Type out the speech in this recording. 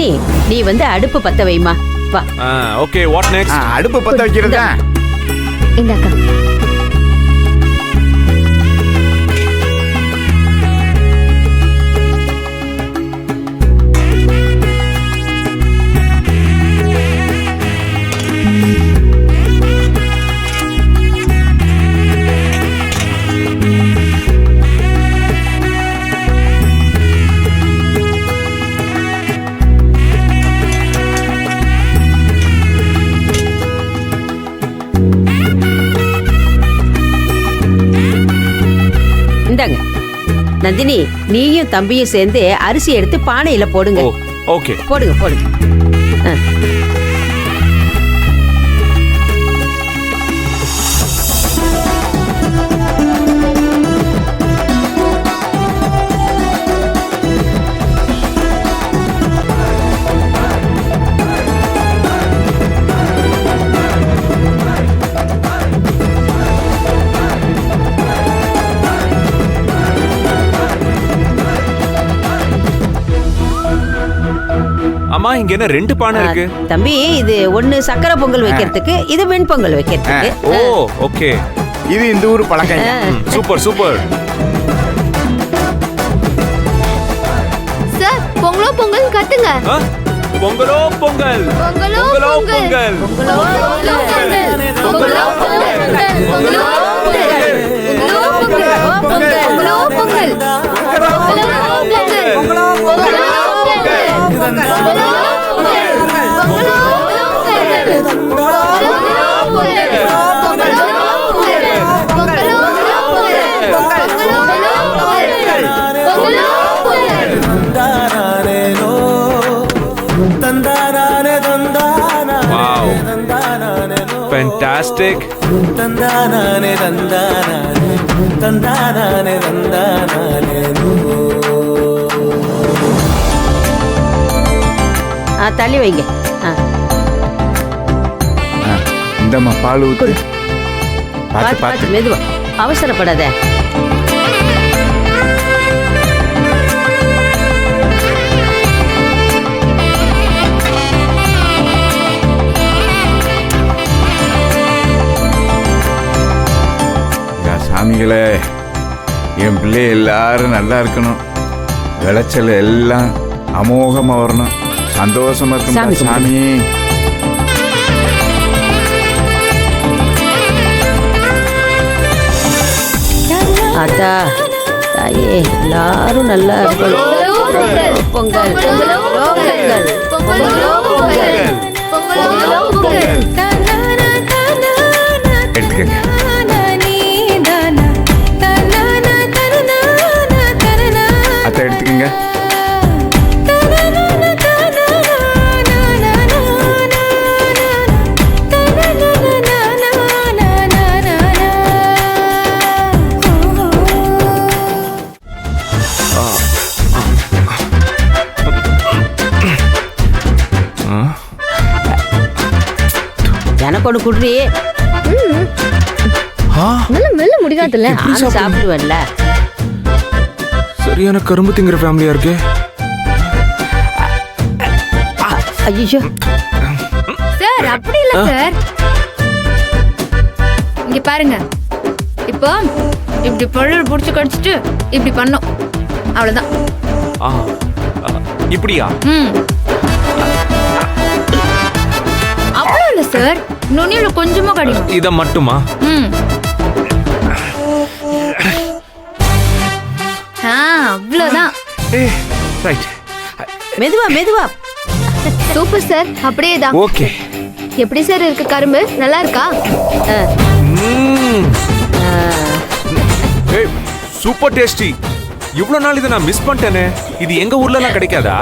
நந்தினி, நீ வந்து அடுப்பு பத்த வைமா. வா. Okay, what next? அடுப்பு பத்த வைக்கிறதா? இந்தாக்கா. இந்தாங்க நந்தினி, நீயும் தம்பியும் சேர்ந்து அரிசி எடுத்து பானையில போடுங்க. ஓகே, போடுங்க போடுங்க. அம்மா, இங்க என்ன ரெண்டு பானை இருக்கு? தம்பி, இது ஒண்ணு சக்கரை பொங்கல் வைக்கிறதுக்கு, இது வெண் பொங்கல் வைக்கிறதுக்கு. ஓ, ஓகே. இது இந்த ஊர் பழக்கம். Super super. சார், பொங்கலோ பொங்கல் கத்துங்க. பொங்கலோ பொங்கல், பொங்கலோ பொங்கலோ பொங்கல், பொங்கல், பொங்கலோ பொங்கல், பொங்கலோ பொங்கல், பொங்கலோ பொங்கல், பொங்கலோ பொங்கல், பொங்கலோ பொங்கல், பொங்கலோ பொங்கல், Fantastic. தள்ளி வைங்க. இந்தம்மா பால் ஊத்து. பார்த்து பார்த்து மெதுவா, அவசரப்படாத. சாமிகளே, என் பிள்ளை எல்லாரும் நல்லா இருக்கணும், விளைச்சல் எல்லாம் அமோகமா வரணும், சந்தோஷமா இருக்கணும் சாமி. அத்தா தாயே, எல்லாரும் நல்லா இருக்கணும். பொங்கல் பொங்கல் எடுத்துக்கங்க. அத்தை எடுத்துக்கங்க. எனக்கு ஒண்ணு குடுறி. மெல்ல முடியாதுல்ல, சாப்பிடுவேன்ல. சரியான கரும்பு திங்கிற ஃபேமிலியா இருக்கு. ஐயோ சார், அப்படி இல்ல சார். இங்க பாருங்க, இப்போ இப்படி பொருள் புடிச்சு கடிச்சிட்டு இப்படி பண்ணோம், அவ்வளவுதான். இப்படியா? அவ்வளவு இல்ல சார், நுனியில கொஞ்சமா கடிக்கும். இத மட்டுமா? அவ்வளவுதான். ரைட். மெதுவா மெதுவா. சூப்பர் சார், அப்படியே தான். ஓகே. எப்படி சார் இருக்கு கரும்பு? நல்லா இருக்கா? Super tasty. இவ்வளவு நாள் இதை நான் மிஸ் பண்ணிட்டேனே. இது எங்க ஊர்ல எல்லாம் கிடைக்காதா?